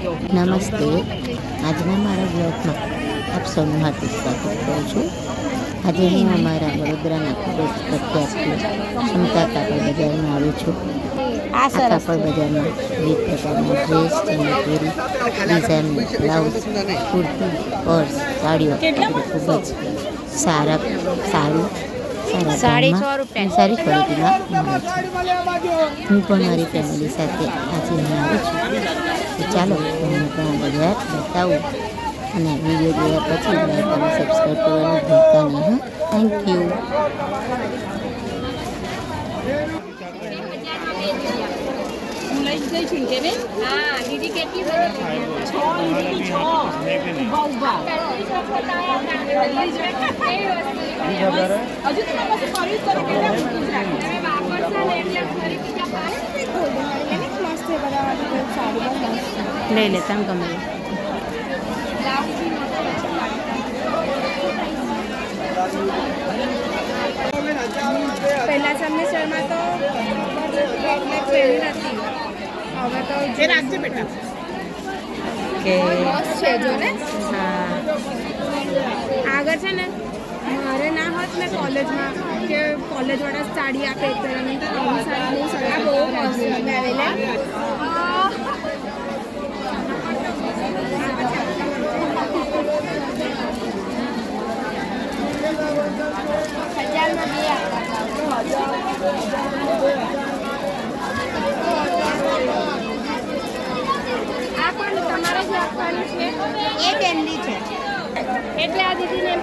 નમસ્તે, આજના મારા બ્લોગમાં આપ સૌનું હાર્દિક સ્વાગત કરું છું। આજે હું અમારા વડોદરાના ખૂબ જ પ્રખ્યાત ક્ષમતા કાપડ બજારમાં આવી છું। આ કાપડ બજારમાં વિવિધ પ્રકારના ડ્રેસ, ચણિયાચોળી, ડિઝાઇન, બ્લાઉઝ, કુર્તી, પર્સ, સાડીઓ ખૂબ જ સારી ક્વોલિટીમાં મળે છે। હું પણ મારી ફેમિલી સાથે આજે અહીં આવી છું, તો ચાલો તમને પણ બજાર બતાવું અને વિડીયો જોયા પછી લાઈક અને સબસ્ક્રાઈબ કરવાનું ભૂલતા નહીં। Thank you. લઈ લે તને ગમે પહેલા સેમેસ્ટરમાં તો ટ્રેનિંગ હતી, હવે તો જે રાખજે બેટા કે છે જો ને। હા, આગળ છે ને મારે ના હોત ને કોલેજમાં કે કોલેજવાળા સાડી આપે તો એની સાડી બહુ મસ્ત આવેલા। આ પણ તમારે જ રાખવાનું છે, એ બેનની છે એટલે આ દીદીને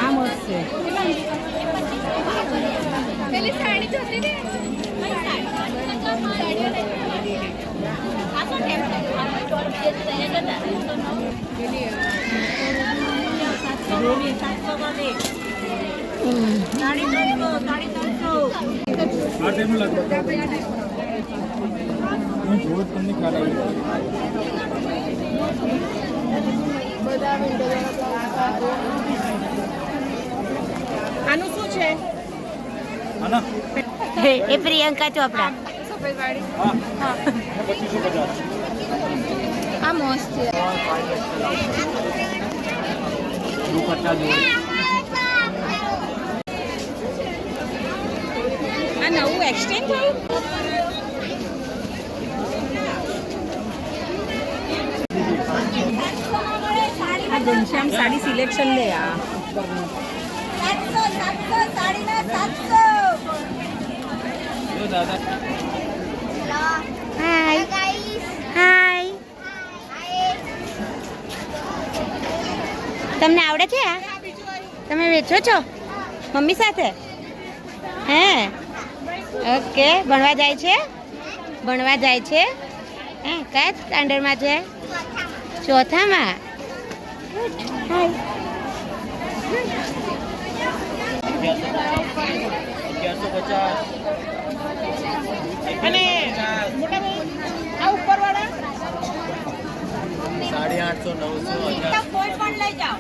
આ મસ્ત છે। પેલી સાડી જોતી ને આનું શું છે? એ પ્રિયંકા ચોપડા સફેદ વાળી આ મસ્ત છે। આ નવું એક્સચેન્જ થયું? આ ઘનશ્યામ સાડી સિલેક્શન લે। આ 700 સાડીના 700। હાય હાય, તમને આવડે છે? આ તમે વેચો છો મમ્મી સાથે? હે, ઓકે। ભણવા જાય છે? ભણવા જાય છે? હે, કયા સ્ટાન્ડર્ડમાં છે? ચોથામાં। હાય, અને મોટા આ ઉપર વાળા 850, 900, કોઈ પણ લઈ જાઓ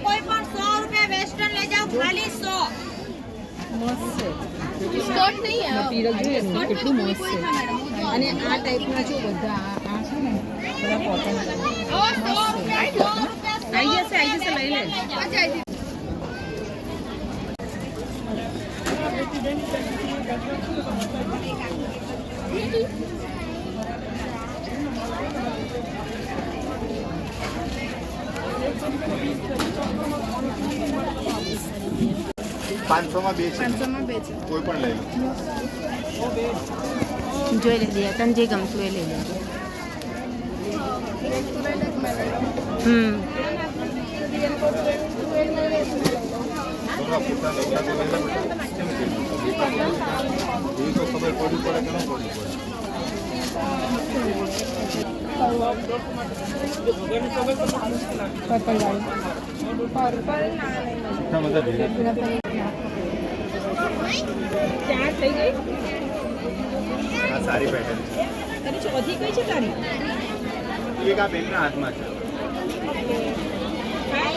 કોઈ પણ 100 રૂપિયા વેસ્ટર્ન લઈ જાઓ, ખાલી 100। મસ્ત છે સ્કર્ટ નહીં, મટીરિયલ જોઈએ કેટલું મસ્ત છે। અને આ ટાઈપના જો બધા આ છે ને બધા કોટન આવી જશે લઈ લે। 500 માં 2 છે, 500 માં 2 છે। કોઈ પણ લઈ લો। જોઈ લે દિયા, તને જે ગમતું એ લઈ લેજો। થોડા પોતાને એકાદ લઈ લો બેટા, કેમ કે એ તો ખબર પડવી પડે કે ન પડવી પડે। પર્પલ વાળી પર્પલ ના બધા ભેગા ત્યાં થઈ ગઈ। આ સારી પેટર્ન છે। તારી ચોથી કઈ છે તારી? એક આ બેનના હાથમાં છે। હા